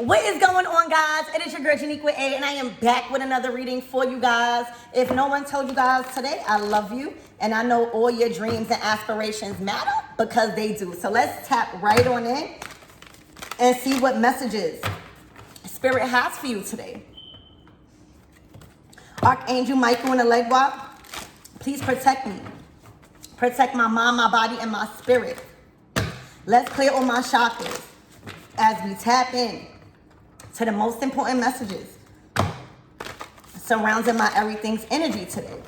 What is going on, guys? It is your girl Janique with A, and I am back with another reading for you guys. If no one told you guys today, I love you, and I know all your dreams and aspirations matter because they do. So let's tap right on in and see what messages Spirit has for you today. Archangel Michael in the leg walk, please protect me. Protect my mind, my body, and my spirit. Let's clear all my chakras as we tap in to the most important messages surrounding my everything's energy today.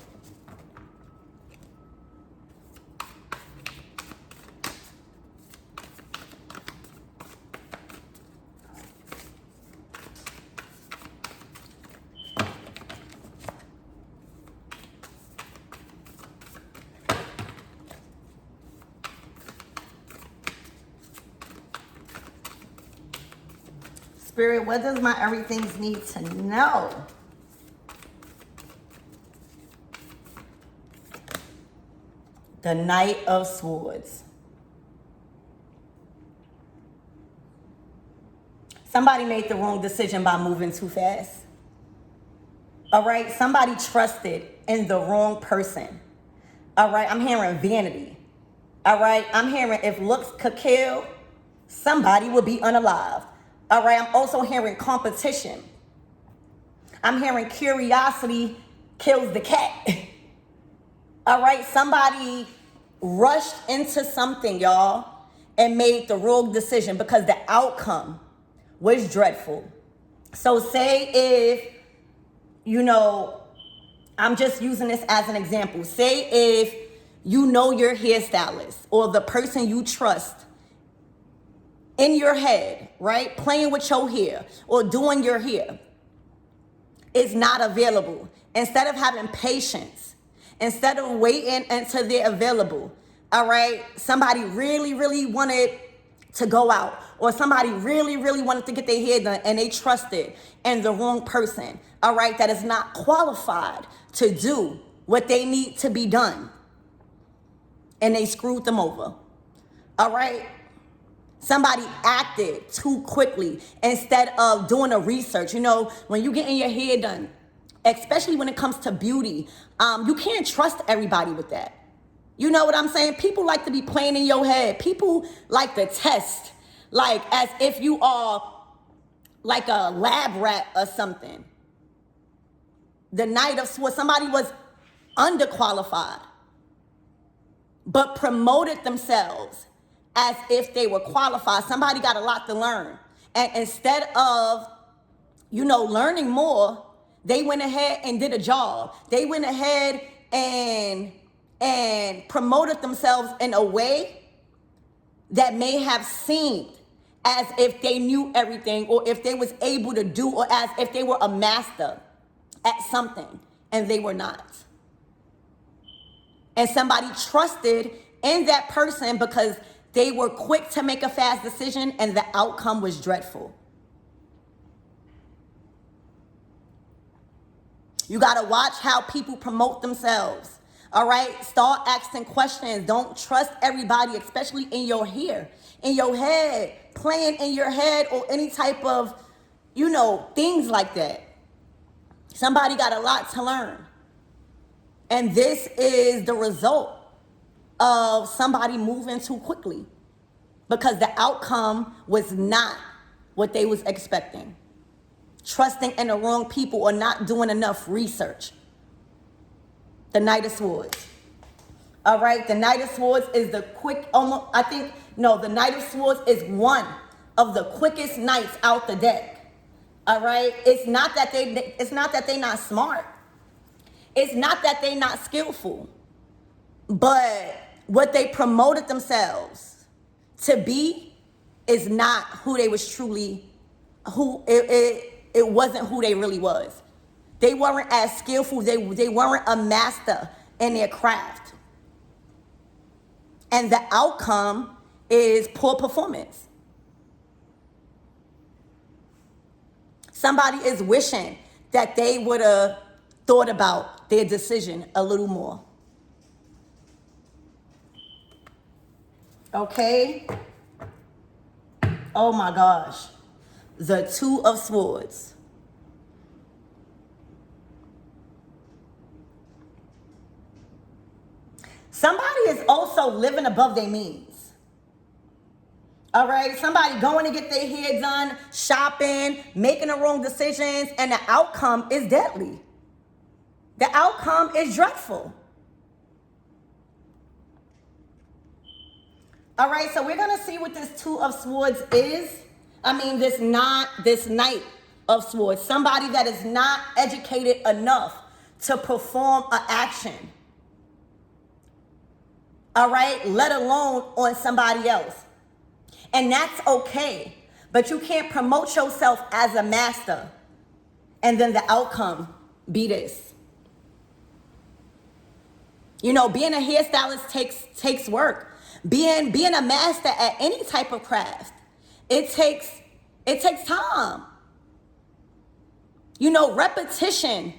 Spirit, what does my everything's need to know? The Knight of Swords. Somebody made the wrong decision by moving too fast. All right, somebody trusted in the wrong person. All right, I'm hearing vanity. All right, I'm hearing if looks could kill, somebody would be unalive. All right, I'm also hearing competition. I'm hearing curiosity kills the cat. All right, somebody rushed into something, y'all, and made the wrong decision because the outcome was dreadful. So say if, I'm just using this as an example. Say if you know your hairstylist or the person you trust in your head, right? Playing with your hair or doing your hair is not available. Instead of having patience, instead of waiting until they're available, all right? Somebody really, really wanted to go out, or somebody really, really wanted to get their hair done and they trusted in the wrong person, all right? That is not qualified to do what they need to be done. And they screwed them over, all right? Somebody acted too quickly instead of doing a research. You know, when you getting your hair done, especially when it comes to beauty, you can't trust everybody with that. You know what I'm saying? People like to be playing in your head. People like to test, like as if you are like a lab rat or something. The Knight of Swords, somebody was underqualified, but promoted themselves as if they were qualified. Somebody got a lot to learn. And instead of, learning more, they went ahead and did a job. They went ahead and promoted themselves in a way that may have seemed as if they knew everything, or if they was able to do, or as if they were a master at something, and they were not. And somebody trusted in that person because they were quick to make a fast decision, and the outcome was dreadful. You got to watch how people promote themselves. All right? Start asking questions. Don't trust everybody, especially in your hair, in your head, playing in your head, or any type of, things like that. Somebody got a lot to learn. And this is the result of somebody moving too quickly, because the outcome was not what they was expecting. Trusting in the wrong people or not doing enough research. The Knight of Swords. All right, the Knight of Swords is the the Knight of Swords is one of the quickest knights out the deck. All right, it's not that they not smart. It's not that they not skillful, but what they promoted themselves to be is not who they was truly, it wasn't who they really was. They weren't as skillful. They weren't a master in their craft. And the outcome is poor performance. Somebody is wishing that they would have thought about their decision a little more. Okay? Oh my gosh. the Two of Swords. Somebody is also living above their means. All right, somebody going to get their hair done, shopping, making the wrong decisions, and the outcome is deadly. The outcome is dreadful. All right, so we're going to see what this Two of Swords is. This Knight of Swords. Somebody that is not educated enough to perform an action. All right, let alone on somebody else. And that's okay. But you can't promote yourself as a master and then the outcome be this. Being a hairstylist takes work. Being a master at any type of craft, it takes time. Repetition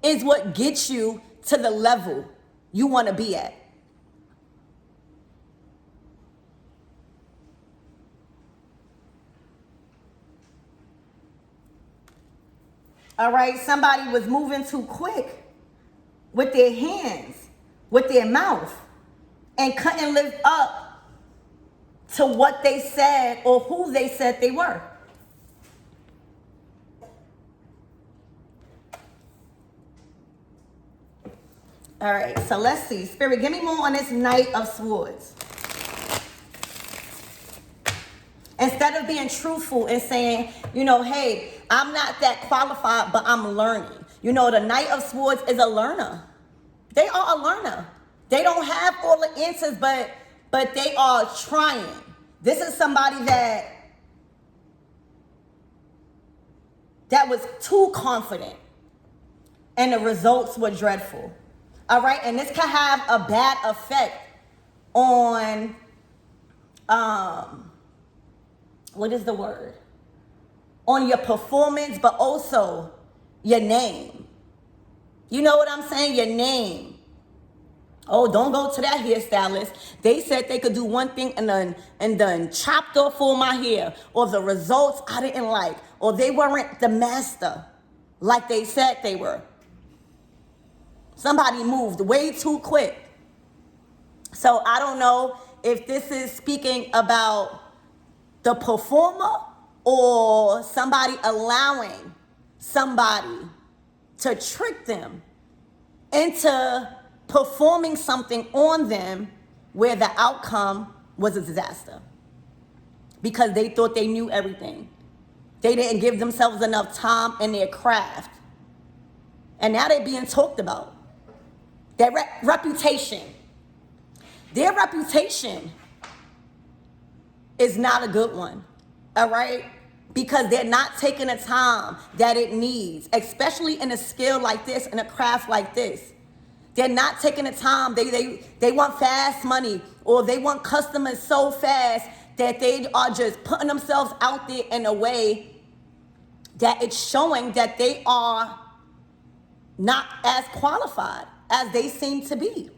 is what gets you to the level you want to be at. All right, somebody was moving too quick with their hands, with their mouth, and couldn't live up to what they said or who they said they were. All right, so let's see. Spirit, give me more on this Knight of Swords. Instead of being truthful and saying, hey, I'm not that qualified, but I'm learning. The Knight of Swords is a learner. They are a learner. They don't have all the answers, but they are trying. This is somebody that was too confident, and the results were dreadful. All right, and this can have a bad effect on what is the word? On your performance, but also your name. You know what I'm saying? Your name. Oh, don't go to that hairstylist. They said they could do one thing and then chopped off all my hair. Or the results I didn't like. Or they weren't the master like they said they were. Somebody moved way too quick. So I don't know if this is speaking about the performer or somebody allowing somebody to trick them into performing something on them where the outcome was a disaster because they thought they knew everything. They didn't give themselves enough time in their craft. And now they're being talked about. Their reputation. Their reputation is not a good one, all right? Because they're not taking the time that it needs, especially in a skill like this, in a craft like this. They're not taking the time. They want fast money, or they want customers so fast that they are just putting themselves out there in a way that it's showing that they are not as qualified as they seem to be.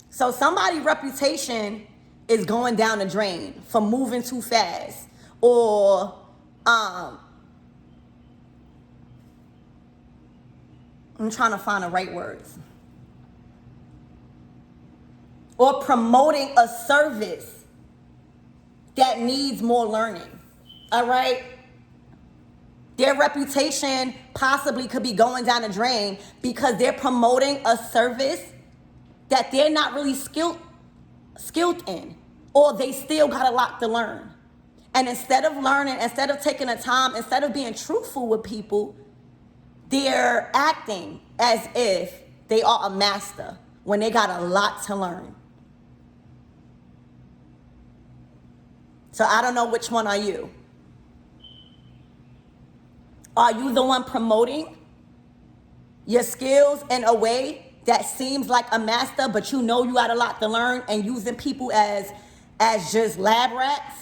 So somebody's reputation is going down the drain for moving too fast, or I'm trying to find the right words, or promoting a service that needs more learning. All right, their reputation possibly could be going down the drain because they're promoting a service that they're not really skilled in, or they still got a lot to learn. And instead of learning, instead of taking the time, instead of being truthful with people, they're acting as if they are a master when they got a lot to learn. So I don't know, which one are you? Are you the one promoting your skills in a way that seems like a master, but you know you got a lot to learn, and using people as just lab rats?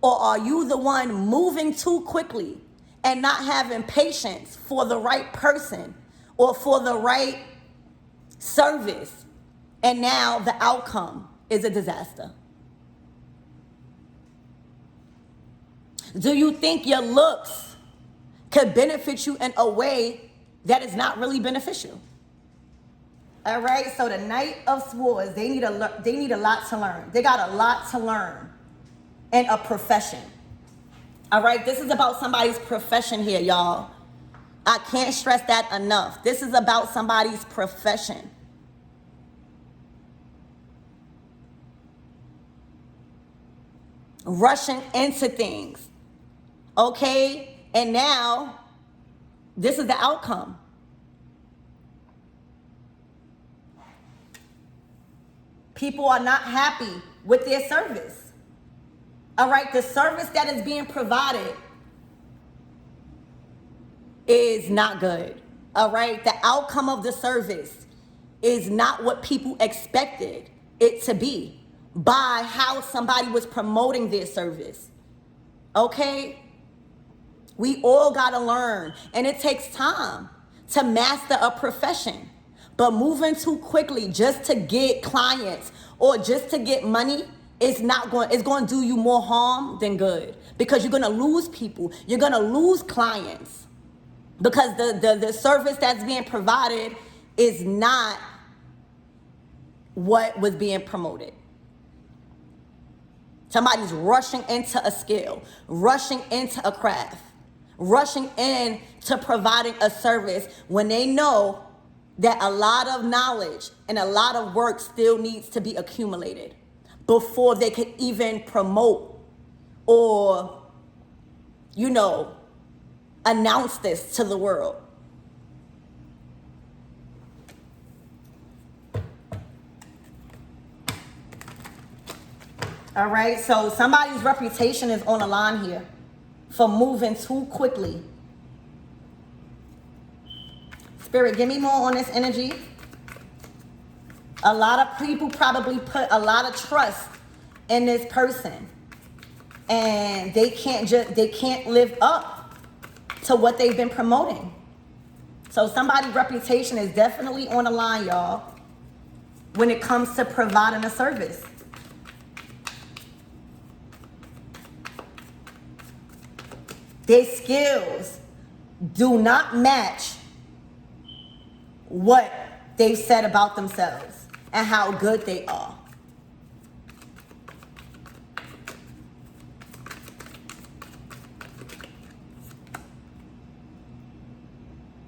Or are you the one moving too quickly and not having patience for the right person or for the right service, and now the outcome is a disaster? Do you think your looks could benefit you in a way that is not really beneficial? All right, so the Knight of Swords, they need a lot to learn. They got a lot to learn in a profession. All right, this is about somebody's profession here, y'all. I can't stress that enough. This is about somebody's profession. Rushing into things. Okay, and now this is the outcome. People are not happy with their service. All right, the service that is being provided is not good. All right, the outcome of the service is not what people expected it to be by how somebody was promoting their service. Okay, we all gotta learn, and it takes time to master a profession. But moving too quickly just to get clients or just to get money is it's going to do you more harm than good, because you're going to lose people. You're going to lose clients because the service that's being provided is not what was being promoted. Somebody's rushing into a skill, rushing into a craft, rushing into providing a service when they know that a lot of knowledge and a lot of work still needs to be accumulated before they could even promote or, announce this to the world. All right, so somebody's reputation is on the line here for moving too quickly. Spirit, give me more on this energy. A lot of people probably put a lot of trust in this person, and they can't live up to what they've been promoting. So somebody's reputation is definitely on the line, y'all, when it comes to providing a service. Their skills do not match what they've said about themselves and how good they are.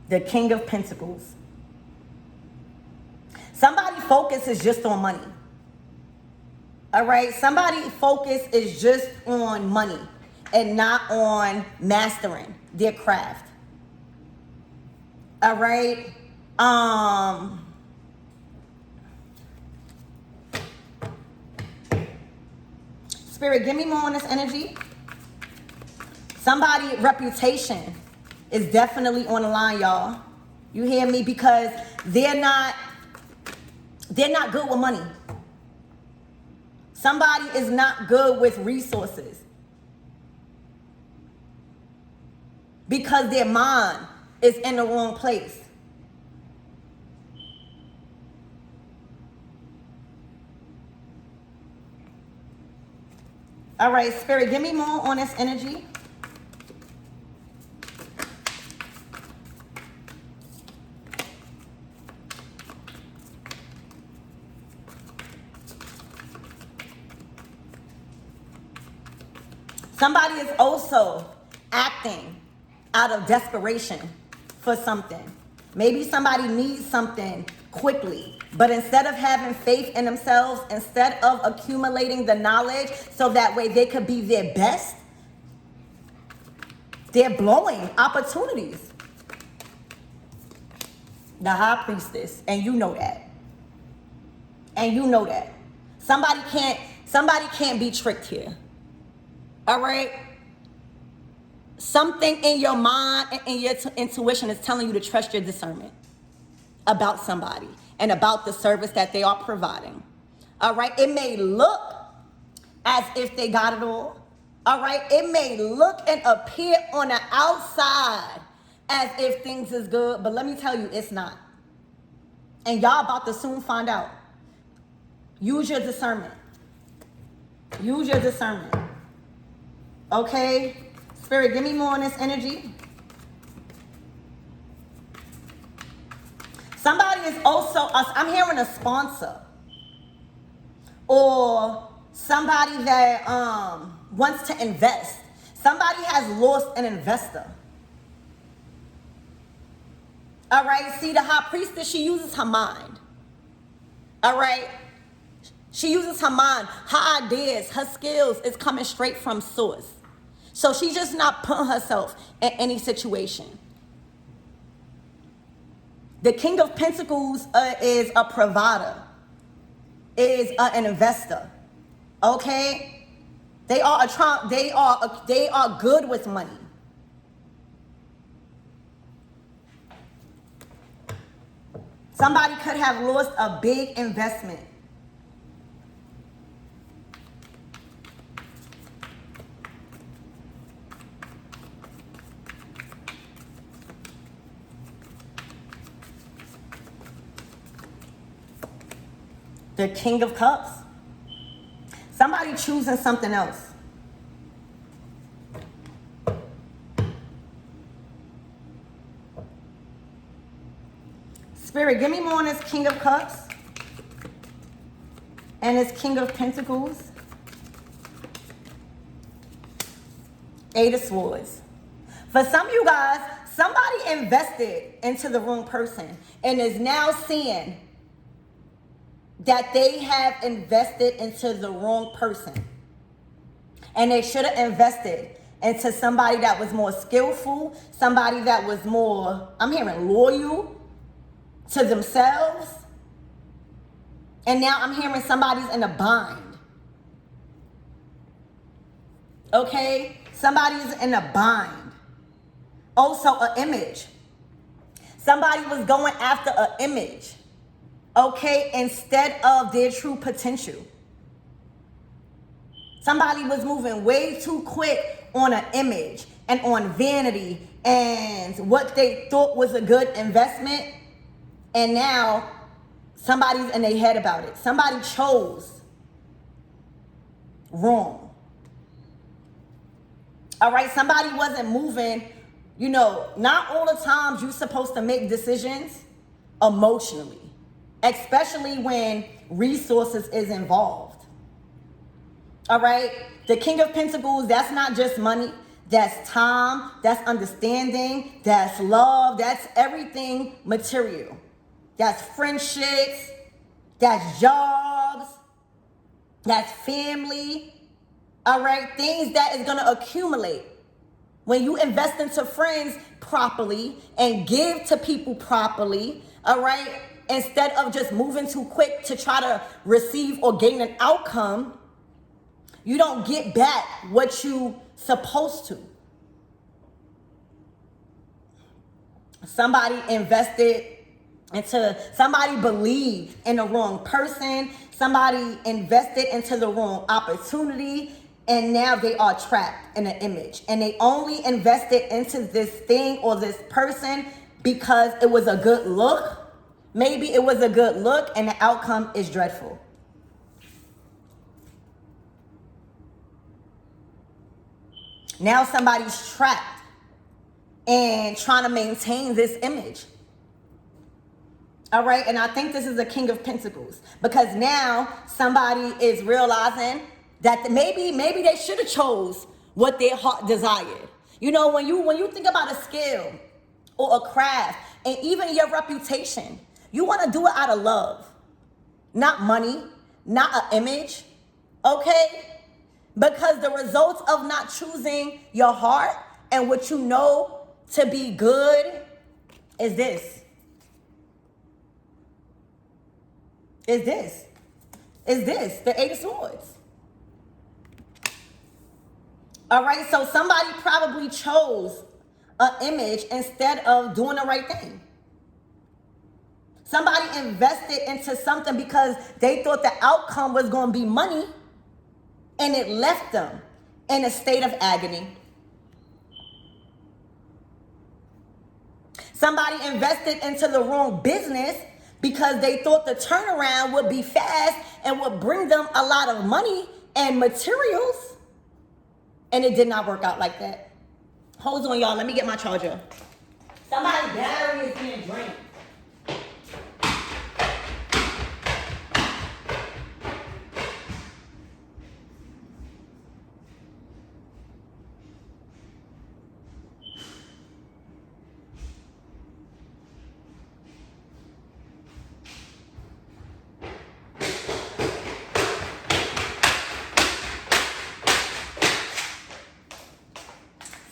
The King of Pentacles. Somebody's focus is just on money. All right, somebody's focus is just on money and not on mastering their craft. All right. Spirit, give me more on this energy. Somebody's reputation is definitely on the line, y'all. You hear me? Because they're not good with money. Somebody is not good with resources because their mind is in the wrong place. All right, Spirit, give me more on this energy. Somebody is also acting out of desperation for something. Maybe somebody needs something quickly, but instead of having faith in themselves, instead of accumulating the knowledge so that way they could be their best, they're blowing opportunities. The High Priestess, and you know that. And you know that. Somebody can't be tricked here. All right? Something in your mind and in your intuition is telling you to trust your discernment about somebody and about the service that they are providing. All right? It may look as if they got it all. All right? It may look and appear on the outside as if things is good, but let me tell you, it's not. And y'all about to soon find out. Use your discernment. Use your discernment. Okay? Spirit, give me more on this energy. Somebody is also, I'm hearing a sponsor. Or somebody that wants to invest. Somebody has lost an investor. All right, see, the high priestess, she uses her mind. All right, she uses her mind. Her ideas, her skills is coming straight from source. So she's just not putting herself in any situation. The King of Pentacles is a provider, is an investor. Okay, they are good with money. Somebody could have lost a big investment. The King of Cups. Somebody choosing something else. Spirit, give me more on this King of Cups and this King of Pentacles. Eight of Swords. For some of you guys, somebody invested into the wrong person and is now seeing that they have invested into the wrong person. And they should have invested into somebody that was more skillful, somebody that was more, I'm hearing, loyal to themselves. And now I'm hearing somebody's in a bind. Okay? Somebody's in a bind. Also, an image. Somebody was going after an image. Okay, instead of their true potential. Somebody was moving way too quick on an image and on vanity and what they thought was a good investment. And now somebody's in their head about it. Somebody chose wrong. All right, somebody wasn't moving. You know, not all the times you're supposed to make decisions emotionally. Especially when resources is involved. All right? The King of Pentacles, that's not just money. That's time. That's understanding. That's love. That's everything material. That's friendships. That's jobs. That's family. All right? Things that is going to accumulate. When you invest into friends properly and give to people properly, all right? Instead of just moving too quick to try to receive or gain an outcome, you don't get back what you supposed to. Somebody invested into, somebody believed in the wrong person, somebody invested into the wrong opportunity, and now they are trapped in an image. And they only invested into this thing or this person because it was a good look. Maybe it was a good look and the outcome is dreadful. Now somebody's trapped and trying to maintain this image. All right, and I think this is a King of Pentacles because now somebody is realizing that maybe they should have chose what their heart desired. You know, when you think about a skill or a craft and even your reputation, you want to do it out of love, not money, not an image, okay? Because the results of not choosing your heart and what you know to be good is this. The Eight of Swords. All right, so somebody probably chose an image instead of doing the right thing. Somebody invested into something because they thought the outcome was going to be money, and it left them in a state of agony. Somebody invested into the wrong business because they thought the turnaround would be fast and would bring them a lot of money and materials, and it did not work out like that. Hold on, y'all. Let me get my charger. Somebody's battery is being drained.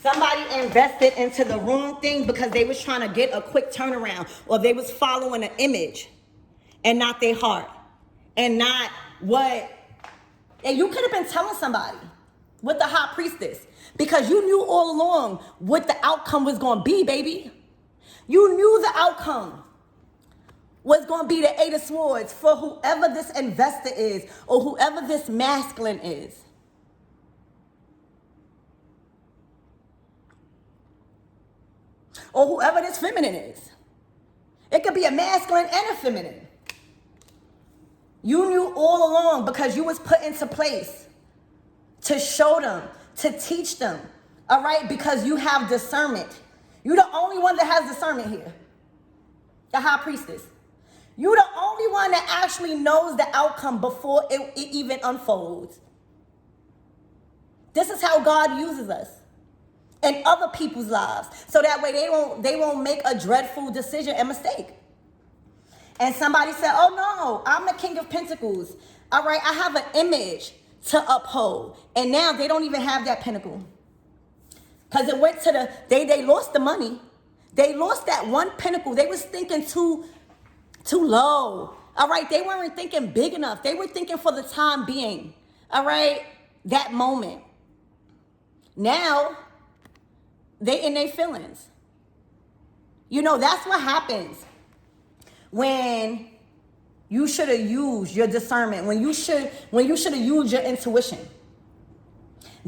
Somebody invested into the wrong thing because they was trying to get a quick turnaround, or they was following an image and not their heart, and not what. And you could have been telling somebody with the high priestess, because you knew all along what the outcome was going to be, baby. You knew the outcome was going to be the Eight of Swords for whoever this investor is, or whoever this masculine is. Or whoever this feminine is. It could be a masculine and a feminine. You knew all along, because you was put into place to show them, to teach them, all right? Because you have discernment. You're the only one that has discernment here. The high priestess. You're the only one that actually knows the outcome before it even unfolds. This is how God uses us in other people's lives, so that way they won't make a dreadful decision and mistake. And somebody said, oh no, I'm the King of Pentacles. All right, I have an image to uphold. And now they don't even have that pinnacle. Because it went to they lost the money. They lost that one pinnacle. They was thinking too low. All right, they weren't thinking big enough. They were thinking for the time being. All right, that moment. Now, they in their feelings. You know, that's what happens when you should have used your discernment, when you should have used your intuition.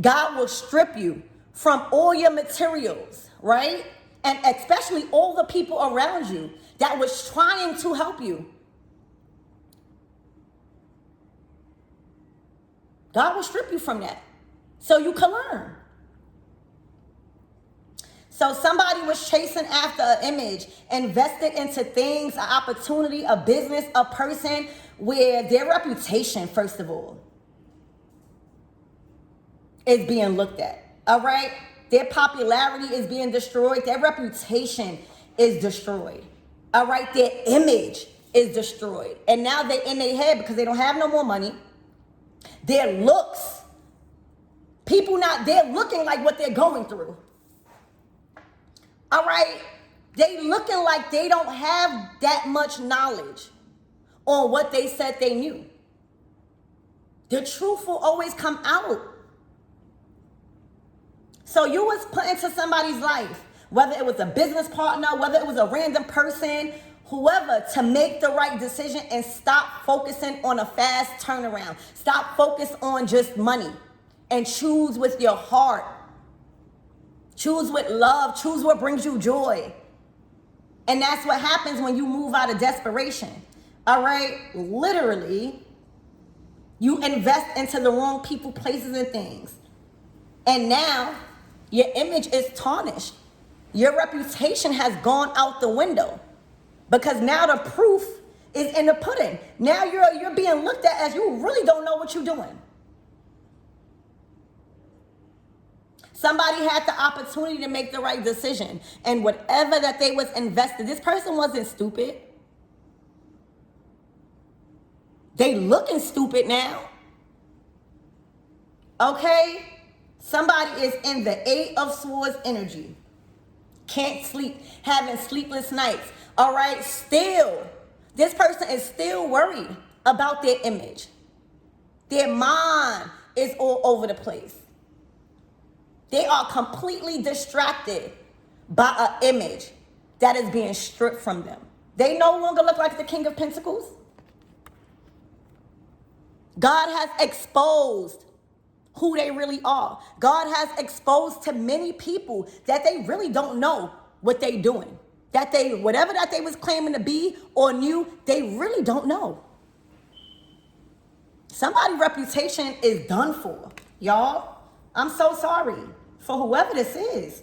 God will strip you from all your materials, right? And especially all the people around you that was trying to help you. God will strip you from that so you can learn. So somebody was chasing after an image, invested into things, an opportunity, a business, a person, where their reputation, first of all, is being looked at. All right? Their popularity is being destroyed. Their reputation is destroyed. All right? Their image is destroyed. And now they're in their head because they don't have no more money. Their looks, they're looking like what they're going through. All right, they looking like they don't have that much knowledge on what they said they knew. The truth will always come out. So you was put into somebody's life, whether it was a business partner, whether it was a random person, whoever, to make the right decision and stop focusing on a fast turnaround. Stop focus on just money and choose with your heart. Choose with love. Choose what brings you joy. And that's what happens when you move out of desperation. All right? Literally, you invest into the wrong people, places, and things. And now, your image is tarnished. Your reputation has gone out the window. Because now the proof is in the pudding. Now you're being looked at as you really don't know what you're doing. Somebody had the opportunity to make the right decision. And whatever that they was invested, this person wasn't stupid. They looking stupid now. Okay? Somebody is in the Eight of Swords energy. Can't sleep, having sleepless nights. All right? Still, this person is still worried about their image. Their mind is all over the place. They are completely distracted by an image that is being stripped from them. They no longer look like the King of Pentacles. God has exposed who they really are. God has exposed to many people that they really don't know what they're doing. That they, whatever that they was claiming to be or knew, they really don't know. Somebody's reputation is done for, y'all. I'm so sorry for whoever this is.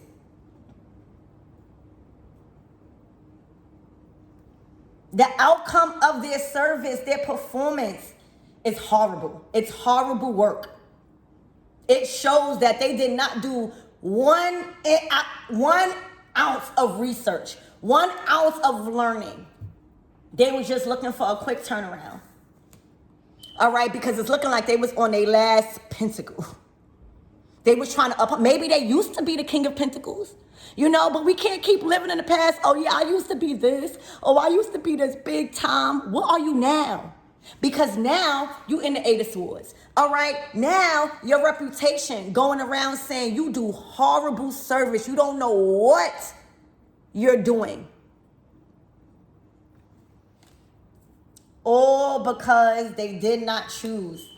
The outcome of their service, their performance is horrible. It's horrible work. It shows that they did not do one ounce of research, 1 ounce of learning. They were just looking for a quick turnaround. All right, because it's looking like they was on their last pentacle. They was trying to maybe they used to be the king of pentacles, but we can't keep living in the past. Oh yeah, I used to be this. Oh, I used to be this big time. What are you now? Because now you in the 8 of Swords. All right, now your reputation going around saying you do horrible service. You don't know what you're doing. All because they did not choose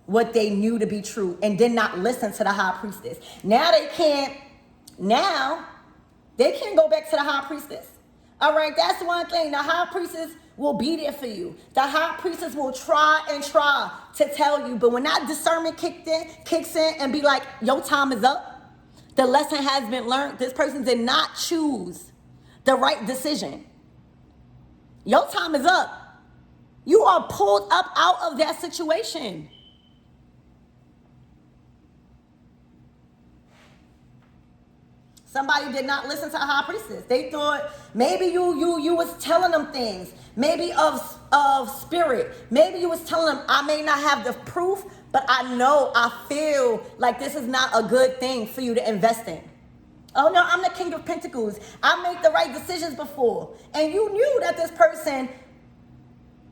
what they knew to be true and did not listen to the high priestess. Now they can't go back to the high priestess. All right, that's one thing. The high priestess will be there for you. The high priestess will try to tell you, but when that discernment kicks in and be like, your time is up, the lesson has been learned. This person did not choose the right decision. Your time is up. You are pulled up out of that situation. Somebody did not listen to a high priestess. They thought maybe you was telling them things, maybe of spirit. Maybe you was telling them, I may not have the proof, but I feel like this is not a good thing for you to invest in. Oh no, I'm the king of pentacles. I make the right decisions before. And you knew that this person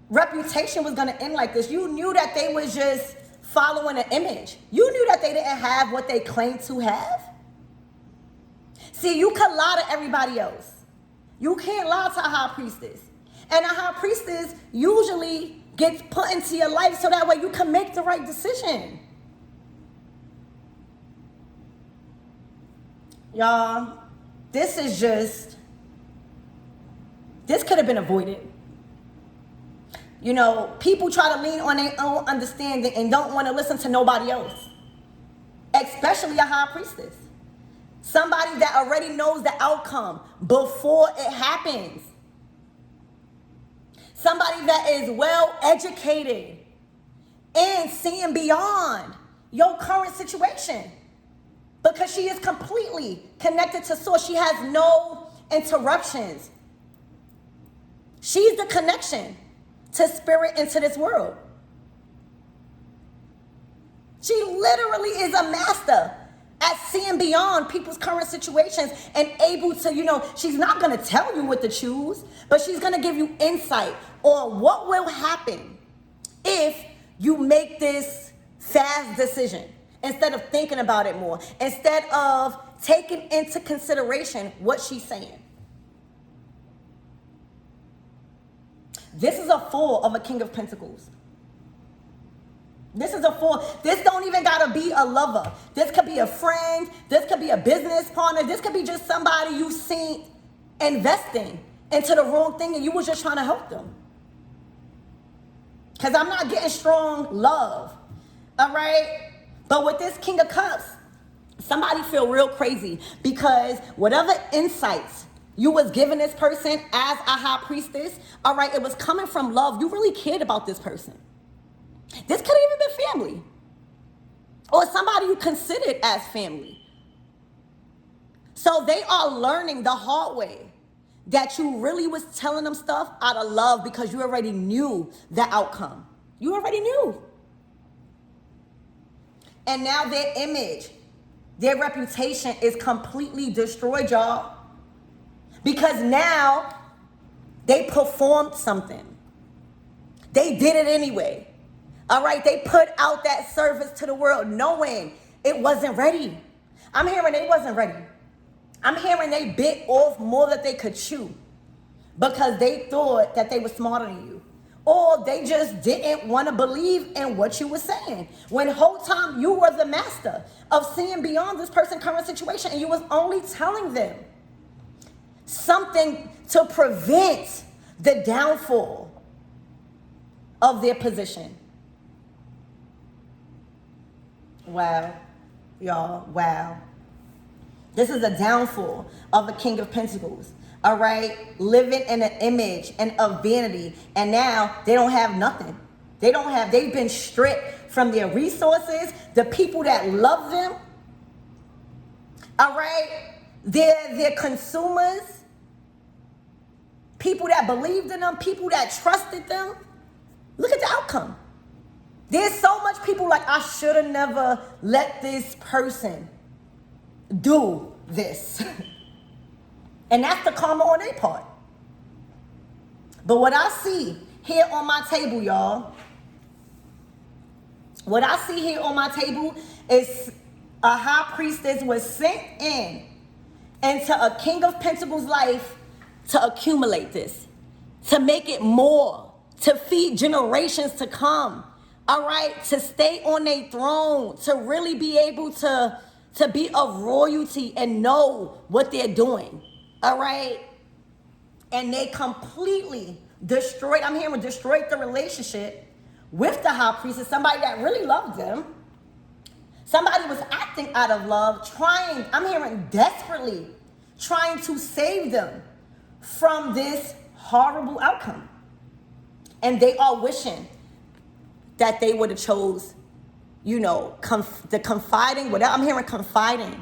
reputation was going to end like this. You knew that they was just following an image. You knew that they didn't have what they claimed to have. See, you could lie to everybody else. You can't lie to a high priestess. And a high priestess usually gets put into your life so that way you can make the right decision. Y'all, this could have been avoided. People try to lean on their own understanding and don't want to listen to nobody else, especially a high priestess. Somebody that already knows the outcome before it happens. Somebody that is well educated and seeing beyond your current situation because she is completely connected to source. She has no interruptions. She's the connection to spirit into this world. She literally is a master at seeing beyond people's current situations and able to, she's not going to tell you what to choose, but she's going to give you insight on what will happen if you make this fast decision instead of thinking about it more, instead of taking into consideration what she's saying. This is a fool of a king of pentacles. This is a fool. This don't even gotta be a lover. This could be a friend. This could be a business partner. This could be just somebody you've seen investing into the wrong thing and you was just trying to help them. Because I'm not getting strong love. All right? But with this King of Cups, somebody feel real crazy because whatever insights you was giving this person as a high priestess, all right, it was coming from love. You really cared about this person. This could have even been family or somebody you considered as family. So they are learning the hard way that you really was telling them stuff out of love because you already knew the outcome. You already knew. And now their image, their reputation is completely destroyed, y'all. Because now they performed something. They did it anyway. All right, they put out that service to the world knowing it wasn't ready. I'm hearing they wasn't ready. I'm hearing they bit off more than they could chew because they thought that they were smarter than you. Or they just didn't want to believe in what you were saying. When the whole time you were the master of seeing beyond this person's current situation and you was only telling them something to prevent the downfall of their position. Wow, y'all, wow. This is a downfall of the King of Pentacles. All right, living in an image and of vanity, and now they don't have nothing. They've been stripped from their resources, the people that love them. All right, they're consumers, people that believed in them, people that trusted them. Look at the outcome. There's so much people like, I should have never let this person do this. And that's the karma on their part. But what I see here on my table, y'all, what I see here on my table is a high priestess was sent into a King of Pentacles life to accumulate this, to make it more, to feed generations to come. All right, to stay on their throne, to really be able to be of royalty and know what they're doing. All right, and they completely destroyed. I'm hearing destroyed the relationship with the high priestess, somebody that really loved them. Somebody was acting out of love, trying, I'm hearing desperately, trying to save them from this horrible outcome. And they are wishing that they would have chose, the confiding, whatever. I'm hearing confiding.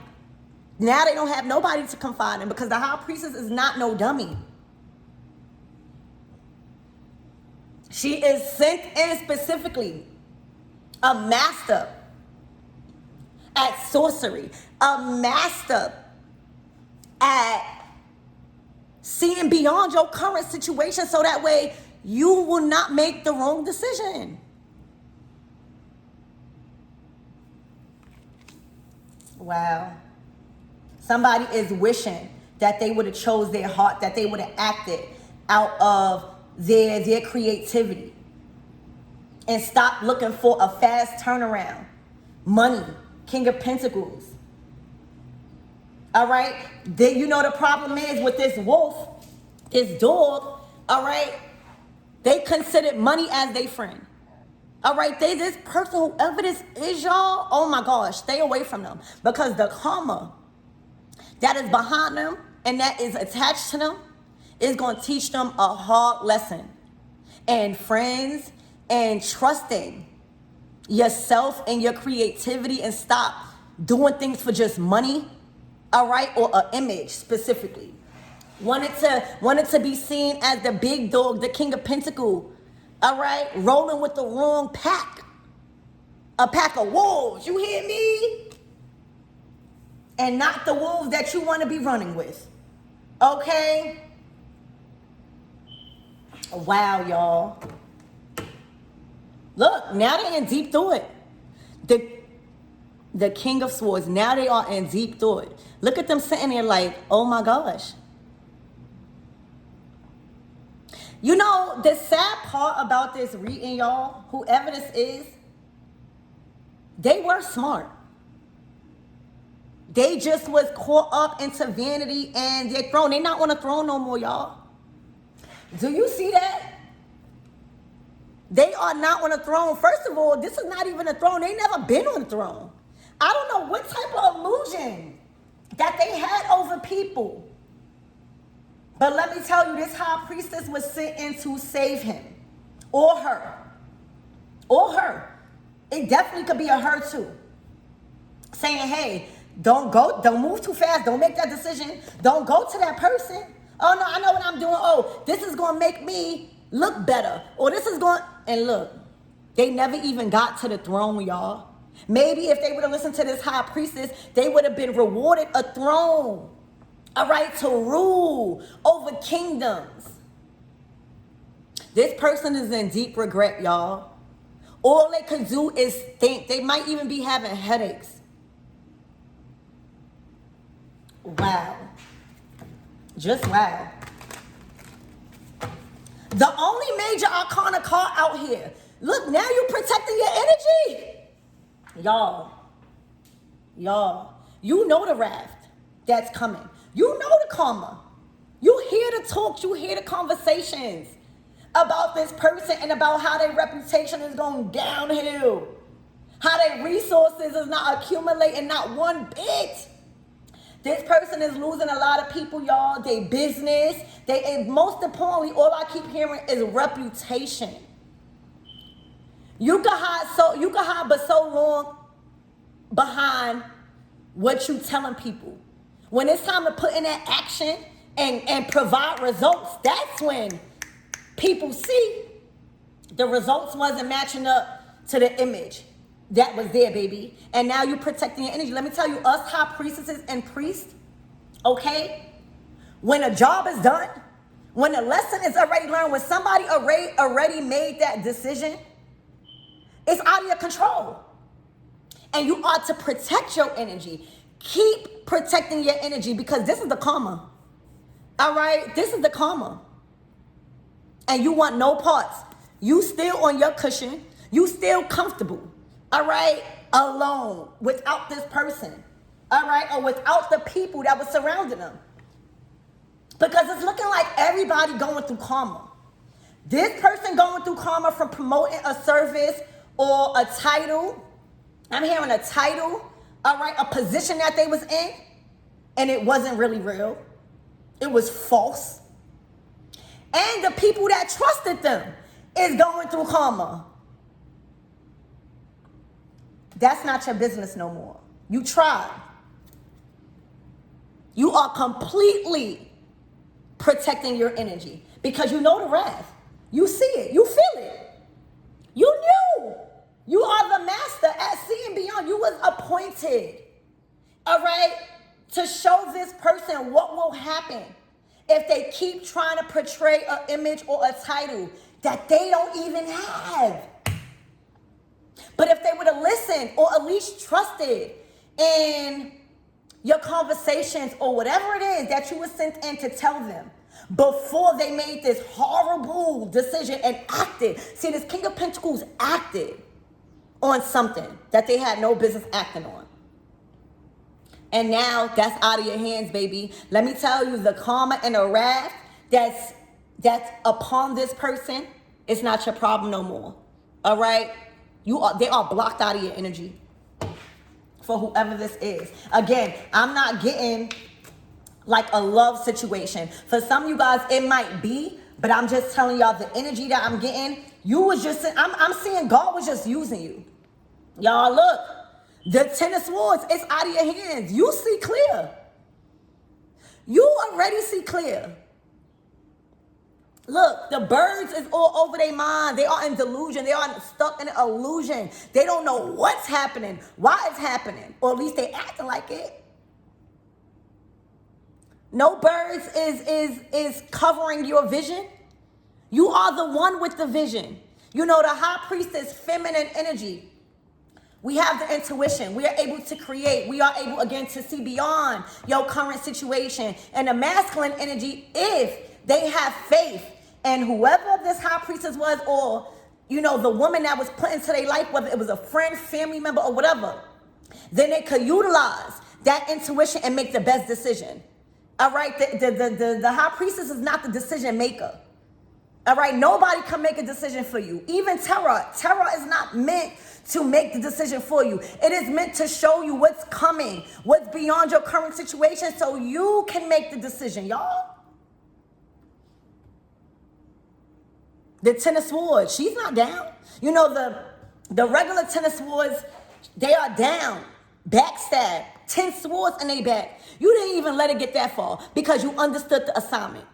Now they don't have nobody to confide in because the high priestess is not no dummy. She is sent in specifically a master at sorcery, a master at seeing beyond your current situation so that way you will not make the wrong decision. Wow. Somebody is wishing that they would have chose their heart, that they would have acted out of their creativity and stop looking for a fast turnaround. Money, King of Pentacles. All right? The problem is with this wolf, this dog, all right? They considered money as their friend. All right, this person, whoever this is, y'all, oh my gosh, stay away from them. Because the karma that is behind them and that is attached to them is going to teach them a hard lesson. And friends, and trusting yourself and your creativity and stop doing things for just money, all right, or an image specifically. Wanted to be seen as the big dog, the King of Pentacles, all right, rolling with the wrong pack. A pack of wolves, you hear me? And not the wolves that you want to be running with. Okay? Wow, y'all. Look, now they're in deep thought. The King of Swords, now they are in deep thought. Look at them sitting there like, oh my gosh. The sad part about this reading, y'all, whoever this is, they were smart. They just was caught up into vanity and their throne. They're not on a throne no more, y'all. Do you see that? They are not on a throne. First of all, this is not even a throne. They never been on a throne. I don't know what type of illusion that they had over people. But let me tell you, this high priestess was sent in to save him. Or her. Or her. It definitely could be a her too. Saying, hey, don't move too fast. Don't make that decision. Don't go to that person. Oh, no, I know what I'm doing. Oh, this is going to make me look better. Or this is going... And look, they never even got to the throne, y'all. Maybe if they would have listened to this high priestess, they would have been rewarded a throne. A right to rule over kingdoms. This person is in deep regret, y'all. All they can do is think. They might even be having headaches. Wow. Just wow. The only major arcana card out here. Look, now you're protecting your energy. Y'all, you know the raft that's coming. You know the karma. You hear the talks, you hear the conversations about this person and about how their reputation is going downhill. How their resources is not accumulating not one bit. This person is losing a lot of people, y'all. They business. And most importantly, all I keep hearing is reputation. You can hide but so long behind what you telling people. When it's time to put in that action and provide results, that's when people see the results wasn't matching up to the image that was there, baby. And now you're protecting your energy. Let me tell you, us high priestesses and priests, okay? When a job is done, when a lesson is already learned, when somebody already made that decision, it's out of your control. And you ought to protect your energy. Keep protecting your energy because this is the karma. All right? This is the karma. And you want no parts. You still on your cushion. You still comfortable. All right? Alone. Without this person. All right? Or without the people that were surrounding them. Because it's looking like everybody going through karma. This person going through karma from promoting a service or a title. I'm hearing a title, all right, a position that they was in, and it wasn't really real. It was false. And the people that trusted them is going through karma. That's not your business no more. You tried. You are completely protecting your energy because you know the wrath. You see it. You feel it. You knew. You are the master at seeing beyond. You was appointed, all right, to show this person what will happen if they keep trying to portray an image or a title that they don't even have. But if they would have listened or at least trusted in your conversations or whatever it is that you were sent in to tell them before they made this horrible decision and acted. See, this King of Pentacles acted on something that they had no business acting on. And now that's out of your hands, baby. Let me tell you, the karma and the wrath that's upon this person, it's not your problem no more. All right? They are blocked out of your energy for whoever this is. Again, I'm not getting like a love situation. For some of you guys, it might be, but I'm just telling y'all the energy that I'm getting. I'm seeing God was just using you. Y'all look, the Ten of Swords, it's out of your hands. You see clear. You already see clear. Look, the birds is all over their mind. They are in delusion. They are stuck in an illusion. They don't know what's happening, why it's happening, or at least they acting like it. No birds is covering your vision. You are the one with the vision. You know, the high priestess, feminine energy. We have the intuition. We are able to create. We are able, again, to see beyond your current situation. And the masculine energy, if they have faith, and whoever this high priestess was, or, you know, the woman that was put into their life, whether it was a friend, family member, or whatever, then they could utilize that intuition and make the best decision. All right? The high priestess is not the decision maker. All right? Nobody can make a decision for you. Even Terra is not meant to make the decision for you. It is meant to show you what's coming, what's beyond your current situation, so you can make the decision, y'all. The Ten of Swords, she's not down. You know, the regular Ten of Swords, they are down, backstab, 10 swords in their back. You didn't even let it get that far because you understood the assignment.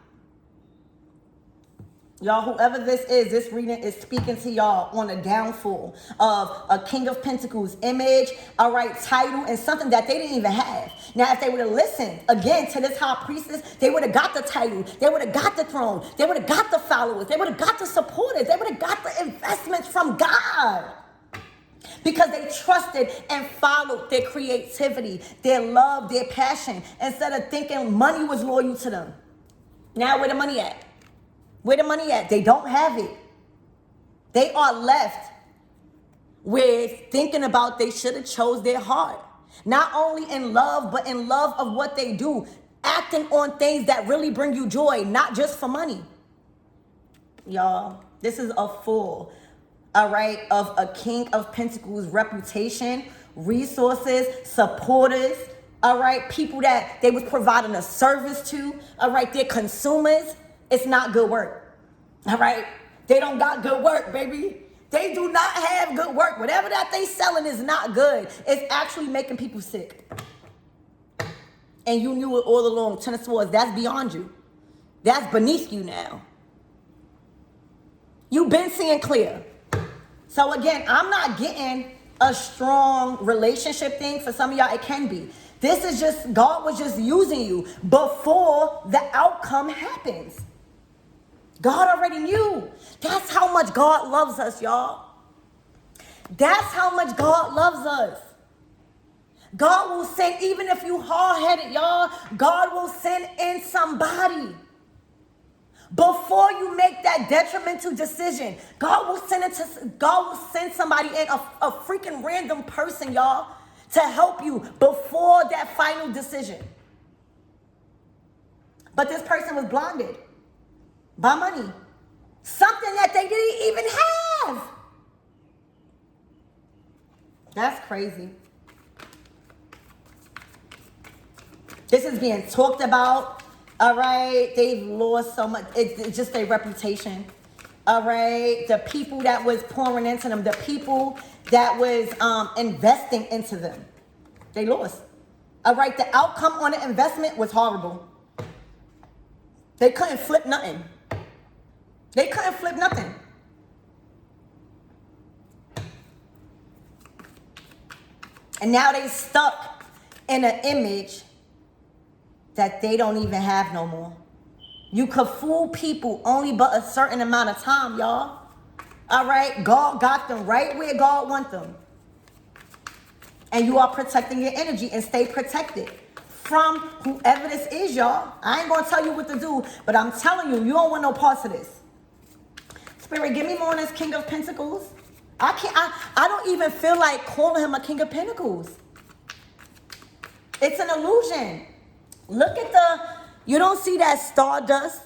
Y'all, whoever this reading is speaking to y'all on the downfall of a King of Pentacles image, all right, title, and something that they didn't even have. Now, if they would have listened, again, to this high priestess, they would have got the title. They would have got the throne. They would have got the followers. They would have got the supporters. They would have got the investments from God. Because they trusted and followed their creativity, their love, their passion, instead of thinking money was loyal to them. Now, where the money at? Where the money at? They don't have it. They are left with thinking about they should have chose their heart. Not only in love, but in love of what they do. Acting on things that really bring you joy, not just for money. Y'all, this is a fool, all right, of a King of Pentacles reputation, resources, supporters, All right, people that they was providing a service to, all right, they're consumers. It's not good work. All right, they don't got good work, baby. They do not have good work. Whatever that they selling is not good. It's actually making people sick. And you knew it all along. Ten of Swords, that's beyond you. That's beneath you now. You've been seeing clear. So again, I'm not getting a strong relationship thing. For some of y'all, it can be. This is just, God was just using you before the outcome happens. God already knew. That's how much God loves us, y'all. That's how much God loves us. God will send, even if you hard-headed, y'all, God will send in somebody. Before you make that detrimental decision, God will send somebody in, a freaking random person, y'all, to help you before that final decision. But this person was blinded by money. Something that they didn't even have. That's crazy. This is being talked about. All right. They've lost so much. It's just their reputation. All right. The people that was pouring into them, the people that was investing into them, they lost. All right. The outcome on the investment was horrible. They couldn't flip nothing. They couldn't flip nothing. And now they stuck in an image that they don't even have no more. You could fool people only but a certain amount of time, y'all. All right? God got them right where God wants them. And you are protecting your energy, and stay protected from whoever this is, y'all. I ain't going to tell you what to do, but I'm telling you, you don't want no parts of this. Spirit, give me more on this King of Pentacles. I don't even feel like calling him a King of Pentacles. It's an illusion. Look at you don't see that stardust?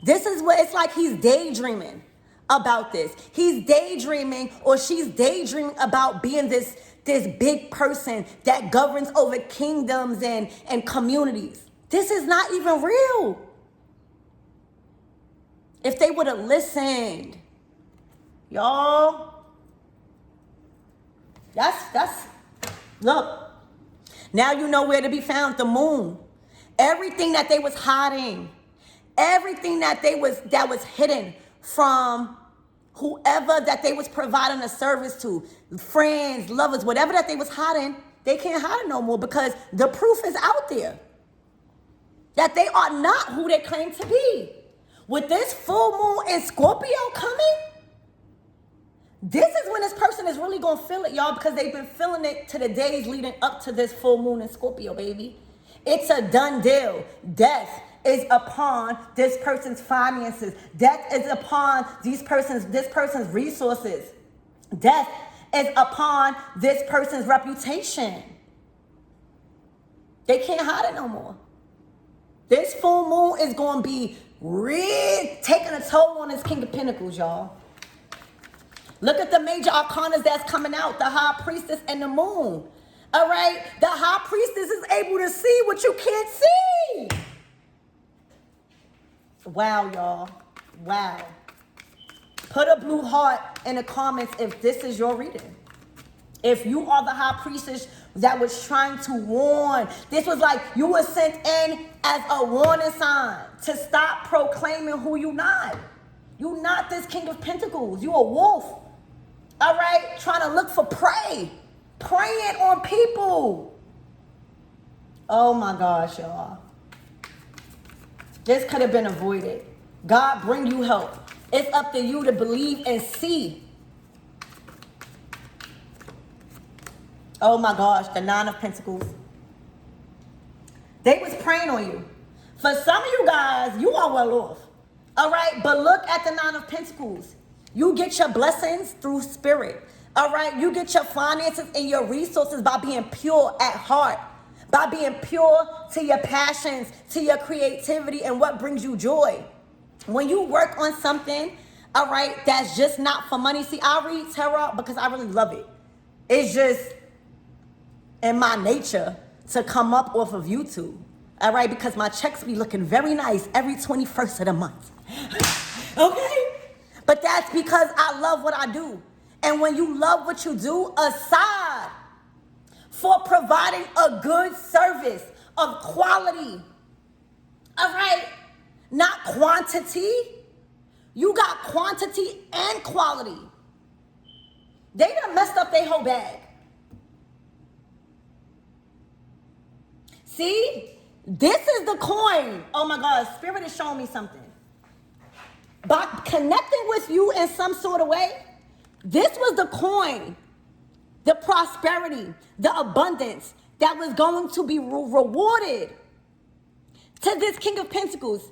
This is what it's like. He's daydreaming about this. He's daydreaming, or she's daydreaming about being this big person that governs over kingdoms and communities. This is not even real. If they would have listened, y'all, that's, look, now you know where to be found, the moon. Everything that they was hiding, everything that was hidden from whoever that they was providing a service to, friends, lovers, whatever that they was hiding, they can't hide it no more, because the proof is out there that they are not who they claim to be. With this full moon in Scorpio coming, this is when this person is really going to feel it, y'all, because they've been feeling it to the days leading up to this full moon in Scorpio, baby. It's a done deal. Death is upon this person's finances. Death is upon this person's resources. Death is upon this person's reputation. They can't hide it no more. This full moon is going to be really taking a toll on this King of Pentacles, y'all. Look at the major arcanas that's coming out. The High Priestess and the Moon. All right? The High Priestess is able to see what you can't see. Wow, y'all. Wow. Put a blue heart in the comments if this is your reading. If you are the High Priestess that was trying to warn. This was like you were sent in as a warning sign to stop proclaiming who you not. You not this King of Pentacles. You a wolf. All right? Trying to look for prey. Preying on people. Oh my gosh, y'all. This could have been avoided. God bring you help. It's up to you to believe and see. Oh my gosh, the Nine of Pentacles. They was praying on you. For some of you guys, you are well off. All right, but look at the Nine of Pentacles. You get your blessings through spirit. All right, you get your finances and your resources by being pure at heart. By being pure to your passions, to your creativity, and what brings you joy. When you work on something, all right, that's just not for money. See, I read tarot because I really love it. It's just in my nature. to come up off of YouTube. All right, because my checks be looking very nice every 21st of the month. Okay? But that's because I love what I do. And when you love what you do, aside for providing a good service of quality, all right, not quantity, you got quantity and quality. They done messed up their whole bag. See, this is the coin. Oh my God, Spirit is showing me something. By connecting with you in some sort of way, this was the coin, the prosperity, the abundance that was going to be rewarded to this King of Pentacles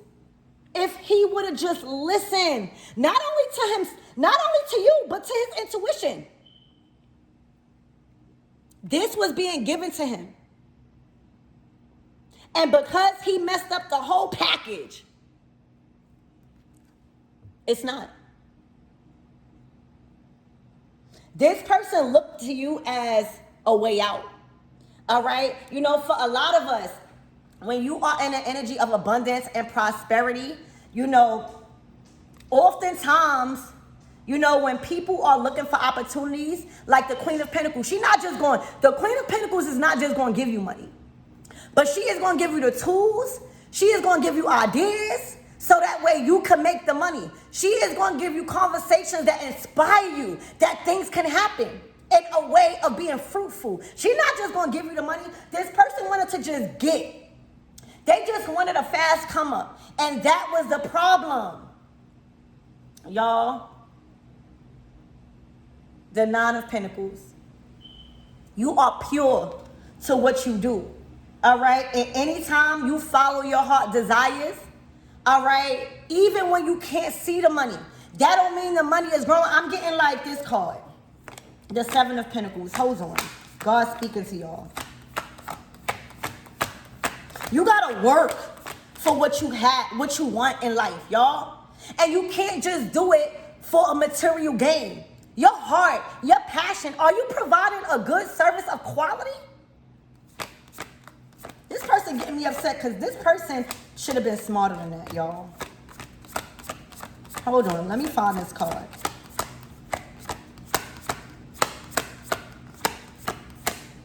if he would have just listened, not only to him, not only to you, but to his intuition. This was being given to him. And because he messed up the whole package, it's not. This person looked to you as a way out. All right? You know, for a lot of us, when you are in an energy of abundance and prosperity, you know, oftentimes, you know, when people are looking for opportunities, like the Queen of Pentacles, the Queen of Pentacles is not just going to give you money, but she is going to give you the tools. She is going to give you ideas so that way you can make the money. She is going to give you conversations that inspire you, that things can happen in a way of being fruitful. She's not just going to give you the money. This person wanted to just get. They just wanted a fast come up. And that was the problem. Y'all, the Nine of Pentacles. You are pure to what you do. All right? And anytime you follow your heart desires, all right, even when you can't see the money, that don't mean the money is growing. I'm getting like this card, the Seven of Pentacles. Hold on. God speaking to y'all. You gotta work for what you have, what you want in life, y'all. And you can't just do it for a material gain. Your heart, your passion, are you providing a good service of quality? This person getting me upset because this person should have been smarter than that, y'all. Hold on, let me find this card.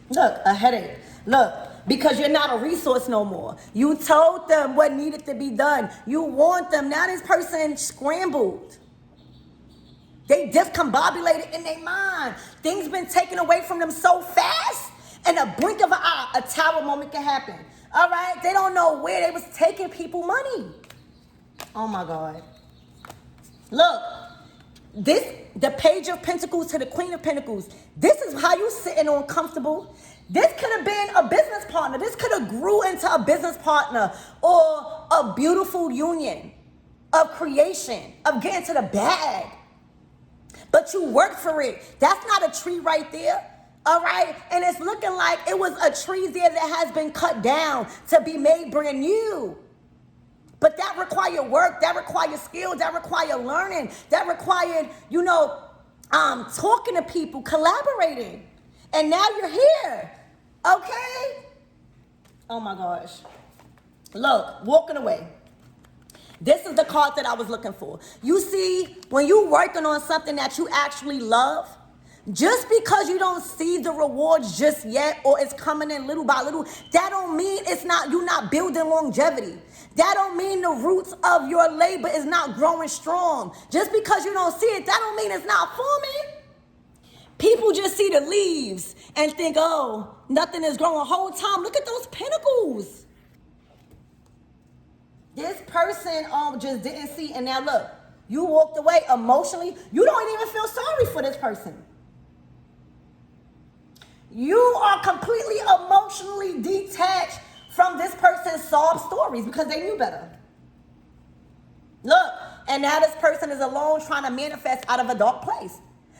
Look, a headache. Look, because you're not a resource no more. You told them what needed to be done. You warned them. Now this person scrambled. They discombobulated in their mind. Things been taken away from them so fast. In a blink of an eye, a tower moment can happen. All right? They don't know where they was taking people money. Oh my God. Look, the Page of Pentacles to the Queen of Pentacles. This is how you sitting on comfortable. This could have been a business partner. This could have grew into a business partner or a beautiful union of creation, of getting to the bag. But you worked for it. That's not a tree right there. All right? And it's looking like it was a tree there that has been cut down to be made brand new. But that required work. That required skill. That required learning. That required, you know, talking to people, collaborating. And now you're here. Okay? Oh my gosh. Look, walking away. This is the card that I was looking for. You see, when you're working on something that you actually love, just because you don't see the rewards just yet or it's coming in little by little, that don't mean you're not building longevity. That don't mean the roots of your labor is not growing strong. Just because you don't see it, that don't mean it's not forming. People just see the leaves and think, oh, nothing is growing. Whole time, look at those pentacles. This person just didn't see, and now look, you walked away emotionally. You don't even feel sorry for this person. You are completely emotionally detached from this person's sob stories because they knew better. Look, and now this person is alone trying to manifest out of a dark place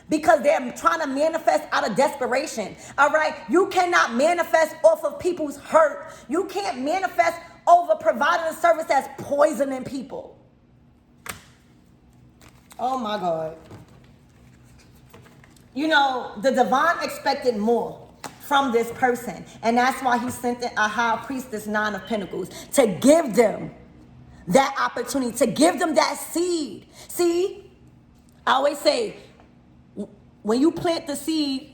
because they're trying to manifest out of desperation. All right? You cannot manifest off of people's hurt. You can't manifest over providing a service that's poisoning people. Oh my God. You know, the divine expected more from this person. And that's why he sent in a high priestess, 9 of Pentacles, to give them that opportunity, to give them that seed. See, I always say, when you plant the seed,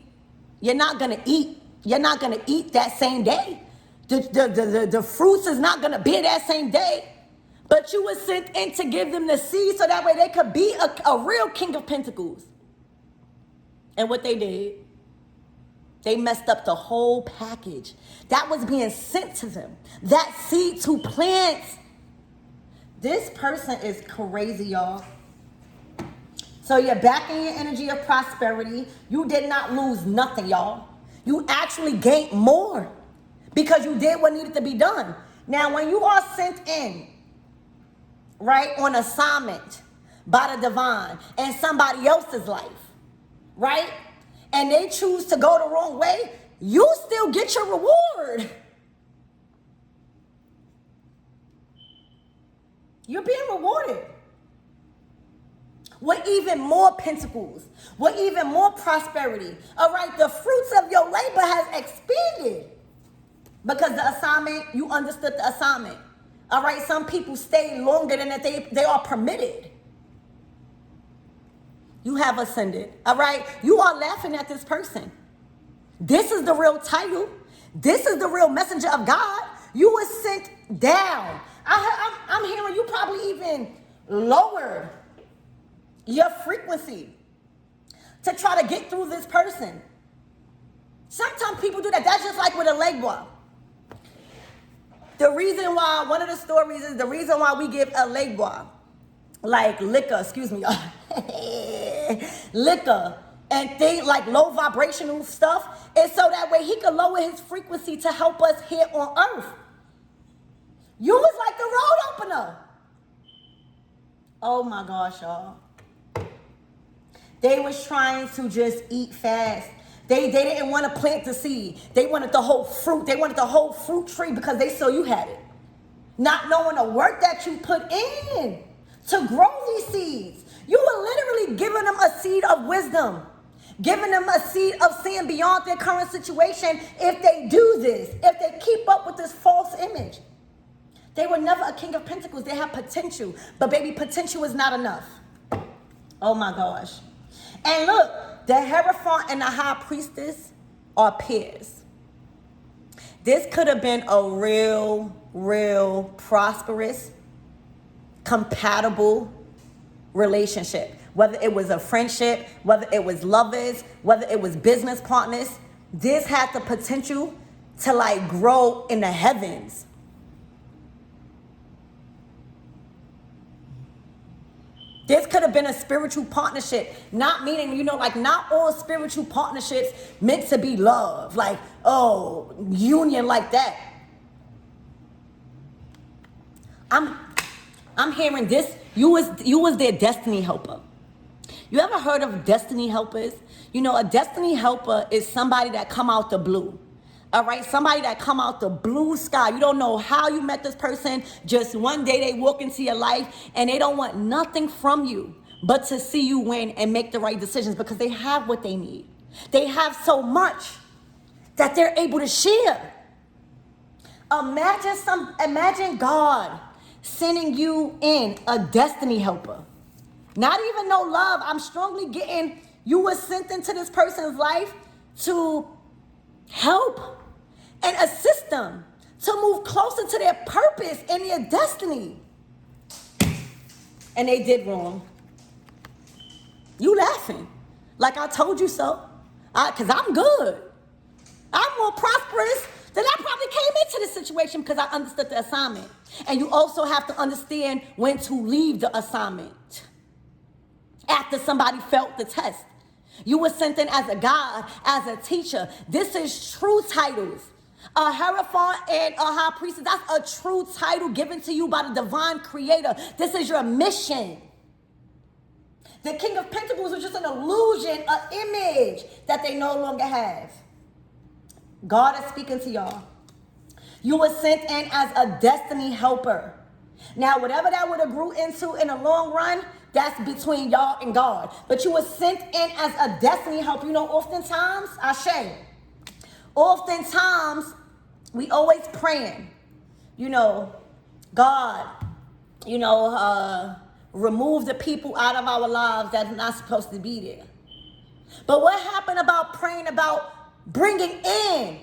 you're not going to eat. You're not going to eat that same day. The fruits is not going to be that same day. But you were sent in to give them the seed so that way they could be a real King of Pentacles. And what they did, they messed up the whole package that was being sent to them. That seed to plant. This person is crazy, y'all. So you're back in your energy of prosperity. You did not lose nothing, y'all. You actually gained more because you did what needed to be done. Now, when you are sent in, right, on assignment by the divine in somebody else's life, right, and they choose to go the wrong way, you still get your reward. You're being rewarded with even more pentacles, with even more prosperity. All right, the fruits of your labor has expanded because the assignment, you understood the assignment. All right, some people stay longer than that they are permitted. You have ascended. All right, you are laughing at this person. This is the real title. This is the real messenger of God. You were sent down. I'm hearing you probably even lowered your frequency to try to get through this person. Sometimes people do that. That's just like with a leg boy. The reason why, one of the stories is the reason why we give a leg boy, like liquor, liquor, and things like low vibrational stuff, is so that way he can lower his frequency to help us here on earth. You was like the road opener. Oh my gosh, y'all. They was trying to just eat fast. They didn't want to plant the seed. They wanted the whole fruit. They wanted the whole fruit tree because they saw you had it. Not knowing the work that you put in to grow these seeds. You were literally giving them a seed of wisdom. Giving them a seed of seeing beyond their current situation if they do this. If they keep up with this false image. They were never a King of Pentacles. They had potential. But baby, potential is not enough. Oh my gosh. And look, the Hierophant and the High Priestess are pairs. This could have been a real prosperous, compatible relationship. Whether it was a friendship, whether it was lovers, whether it was business partners. This had the potential to like grow in the heavens. This could have been a spiritual partnership. Not meaning, like not all spiritual partnerships meant to be love. Like, oh, union like that. I'm hearing this. You was their destiny helper. You ever heard of destiny helpers? A destiny helper is somebody that come out the blue. All right, somebody that come out the blue sky. You don't know how you met this person. Just one day they walk into your life and they don't want nothing from you but to see you win and make the right decisions because they have what they need. They have so much that they're able to share. Imagine God sending you in a destiny helper. Not even no love. I'm strongly getting you were sent into this person's life to help and assist them to move closer to their purpose and their destiny. And they did wrong. You laughing. Like I told you so. Because I'm good. I'm more prosperous than I probably came into this situation because I understood the assignment. And you also have to understand when to leave the assignment. After somebody felt the test. You were sent in as a guide, as a teacher. This is true titles. A Hierophant and a High Priestess, that's a true title given to you by the divine creator. This is your mission. The King of Pentacles was just an illusion, an image that they no longer have. God is speaking to y'all. You were sent in as a destiny helper. Now, whatever that would have grew into in the long run, that's between y'all and God. But you were sent in as a destiny helper. Oftentimes, Ashe, Oftentimes, we always praying, God, remove the people out of our lives that's not supposed to be there. But what happened about praying about bringing in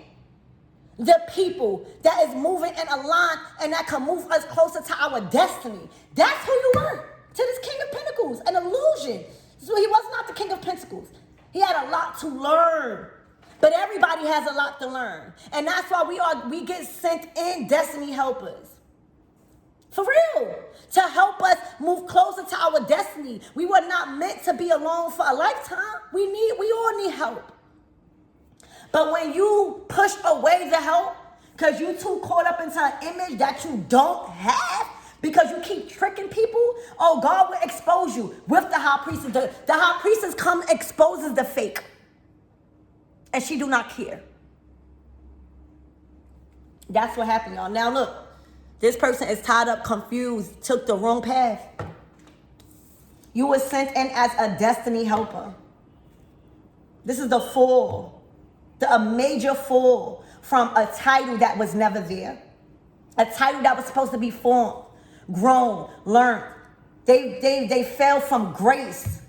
the people that is moving in a line and that can move us closer to our destiny? That's who you were to this King of Pentacles, an illusion. So he was not the King of Pentacles. He had a lot to learn. But everybody has a lot to learn. And that's why we get sent in destiny helpers. For real. To help us move closer to our destiny. We were not meant to be alone for a lifetime. We all need help. But when you push away the help, because you too caught up into an image that you don't have, because you keep tricking people, oh, God will expose you with the high priestess. The high priestess come exposes the fake. And she do not care. That's what happened, y'all. Now look, this person is tied up, confused, took the wrong path. You were sent in as a destiny helper. This is the fall, a major fall from a title that was never there. A title that was supposed to be formed, grown, learned. They fell from grace.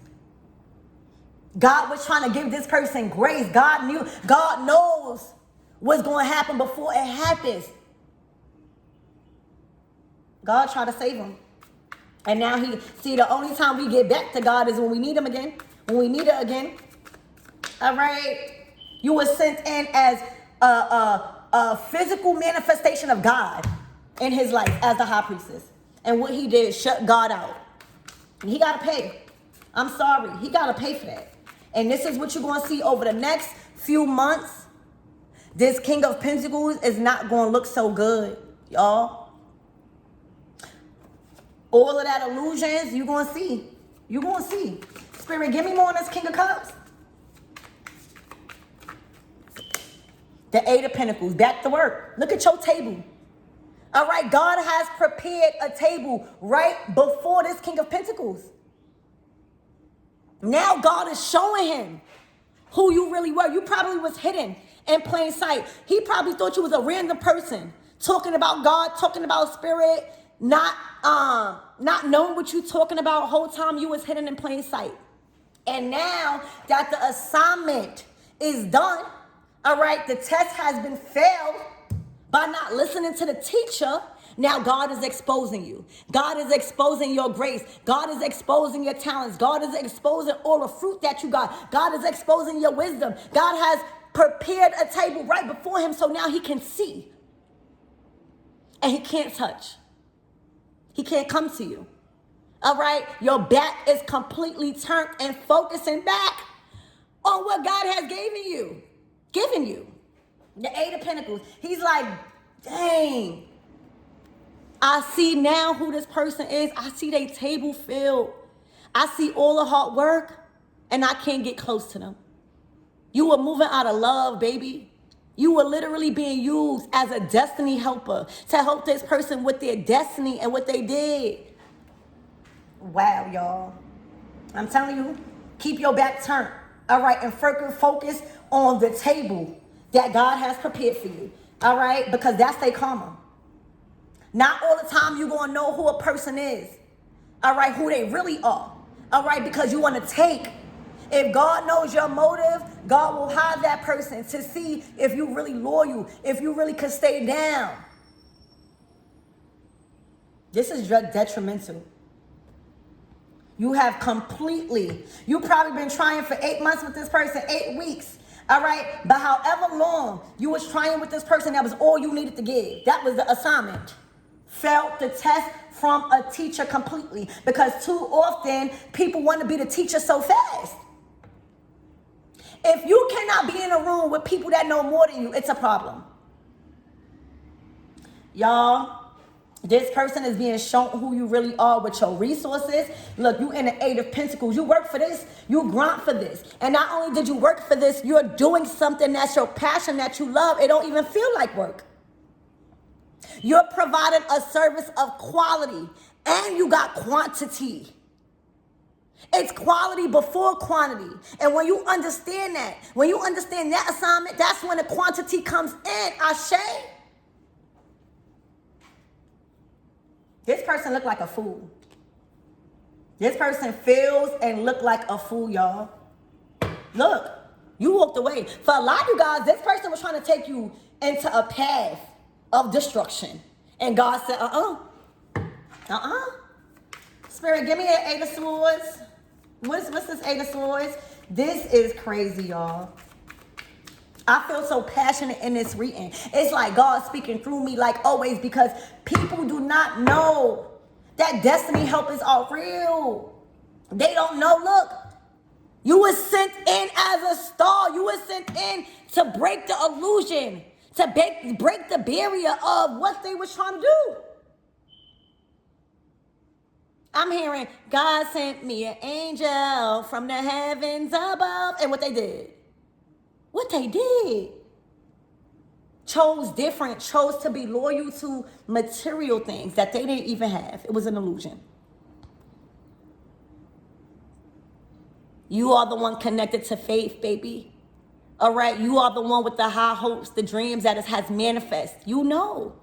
God was trying to give this person grace. God knows what's going to happen before it happens. God tried to save him. And now the only time we get back to God is when we need him again. When we need it again. All right. You were sent in as a physical manifestation of God in his life as the high priestess. And what he did, shut God out. And he got to pay. I'm sorry. He got to pay for that. And this is what you're going to see over the next few months. This King of Pentacles is not going to look so good, y'all. All of that illusions, you're going to see. You're going to see. Spirit, give me more on this King of Cups. The Eight of Pentacles, back to work. Look at your table. All right, God has prepared a table right before this King of Pentacles. Now God is showing him who you really were. You probably was hidden in plain sight. He probably thought you was a random person talking about God, talking about spirit, not knowing what you talking about. Whole time you was hidden in plain sight. And now that the assignment is done, all right, the test has been failed by not listening to the teacher. Now God is exposing you. God is exposing your grace. God is exposing your talents. God is exposing all the fruit that you got. God is exposing your wisdom. God has prepared a table right before him so now he can see. And he can't touch. He can't come to you. All right? Your back is completely turned and focusing back on what God has given you. The Eight of Pentacles. He's like, dang. I see now who this person is. I see their table filled. I see all the hard work, and I can't get close to them. You were moving out of love, baby. You were literally being used as a destiny helper to help this person with their destiny and what they did. Wow, y'all. I'm telling you, keep your back turned. All right, and focus on the table that God has prepared for you. All right, because that's their karma. Not all the time you're going to know who a person is. All right, who they really are. All right, because you want to take. If God knows your motive, God will hide that person to see if you really loyal, if you really could stay down. This is detrimental. You probably been trying for 8 months with this person, 8 weeks. All right, but however long you was trying with this person, that was all you needed to give. That was the assignment. Failed the test from a teacher completely, because too often people want to be the teacher so fast. If you cannot be in a room with people that know more than you, it's a problem. Y'all, this person is being shown who you really are with your resources. Look, you in the Eight of Pentacles. You work for this. You grind for this. And not only did you work for this, you're doing something that's your passion, that you love. It don't even feel like work. You're providing a service of quality, and you got quantity. It's quality before quantity. And when you understand that assignment, that's when the quantity comes in. Ashe. This person look like a fool. This person feels and look like a fool, y'all. Look, you walked away. For a lot of you guys, this person was trying to take you into a path of destruction. And God said, Spirit, give me an 8 of swords. What's this 8 of swords? This is crazy, y'all. I feel so passionate in this reading. It's like God speaking through me like always, because people do not know that destiny helpers are real. They don't know. Look, you were sent in as a star. You were sent in to break the illusion, to break the barrier of what they were trying to do. I'm hearing God sent me an angel from the heavens above. And what they did? Chose different, chose to be loyal to material things that they didn't even have. It was an illusion. You are the one connected to faith, baby. All right, you are the one with the high hopes, the dreams that it has manifest. You know.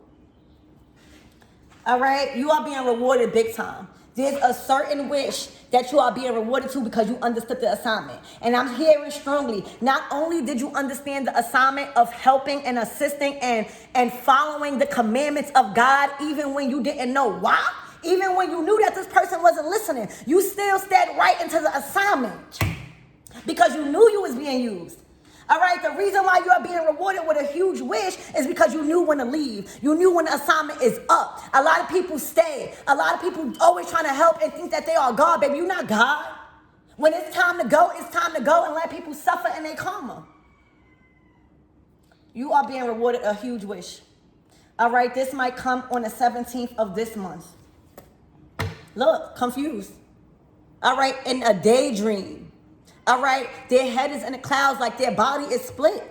All right, you are being rewarded big time. There's a certain wish that you are being rewarded to because you understood the assignment. And I'm hearing strongly, not only did you understand the assignment of helping and assisting and following the commandments of God, even when you didn't know why, even when you knew that this person wasn't listening, you still stepped right into the assignment because you knew you was being used. All right, the reason why you are being rewarded with a huge wish is because you knew when to leave. You knew when the assignment is up. A lot of people stay. A lot of people always trying to help and think that they are God. Baby, you're not God. When it's time to go, it's time to go, and let people suffer in their karma. You are being rewarded a huge wish. All right, this might come on the 17th of this month. Look, confused. All right, in a daydream. All right, their head is in the clouds like their body is split.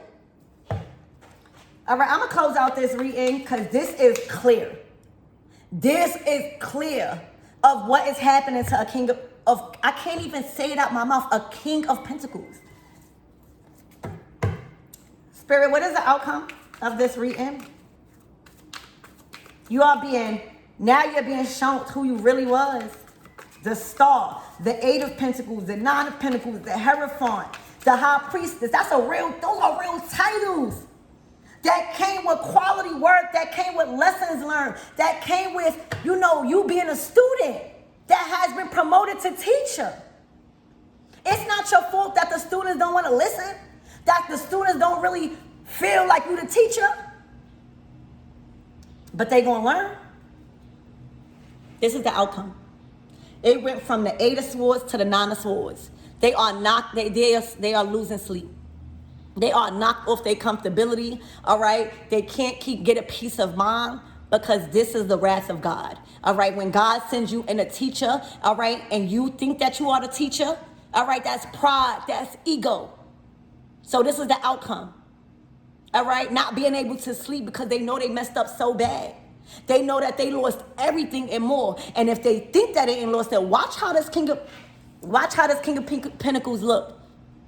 All right, I'm going to close out this reading because this is clear. This is clear of what is happening to a king of, I can't even say it out my mouth, a king of pentacles. Spirit, what is the outcome of this reading? Now you're being shown who you really was. The star, the 8 of pentacles, the 9 of pentacles, the Hierophant, the high priestess. Those are real titles that came with quality work, that came with lessons learned, that came with, you being a student that has been promoted to teacher. It's not your fault that the students don't want to listen, that the students don't really feel like you the teacher, but they gonna learn. This is the outcome. It went from the 8 of swords to the 9 of swords. They are losing sleep. They are knocked off their comfortability, all right? They can't get a peace of mind because this is the wrath of God, all right? When God sends you in a teacher, all right, and you think that you are the teacher, all right, that's pride, that's ego. So this is the outcome, all right? Not being able to sleep because they know they messed up so bad. They know that they lost everything and more. And if they think that they ain't lost it, watch how this King of Pentacles look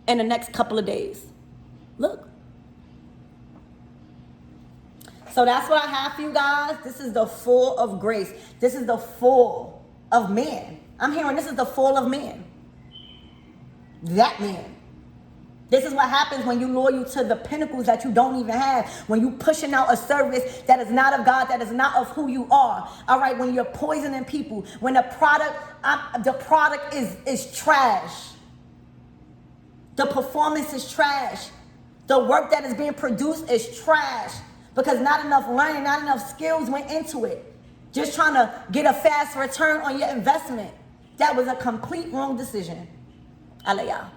in the next couple of days. Look. So that's what I have for you guys. This is the fall of grace. This is the fall of man. I'm hearing this is the fall of man. That man. This is what happens when you loyal to the pinnacles that you don't even have. When you pushing out a service that is not of God, that is not of who you are. All right, when you're poisoning people. When the product is trash. The performance is trash. The work that is being produced is trash. Because not enough learning, not enough skills went into it. Just trying to get a fast return on your investment. That was a complete wrong decision. I love y'all.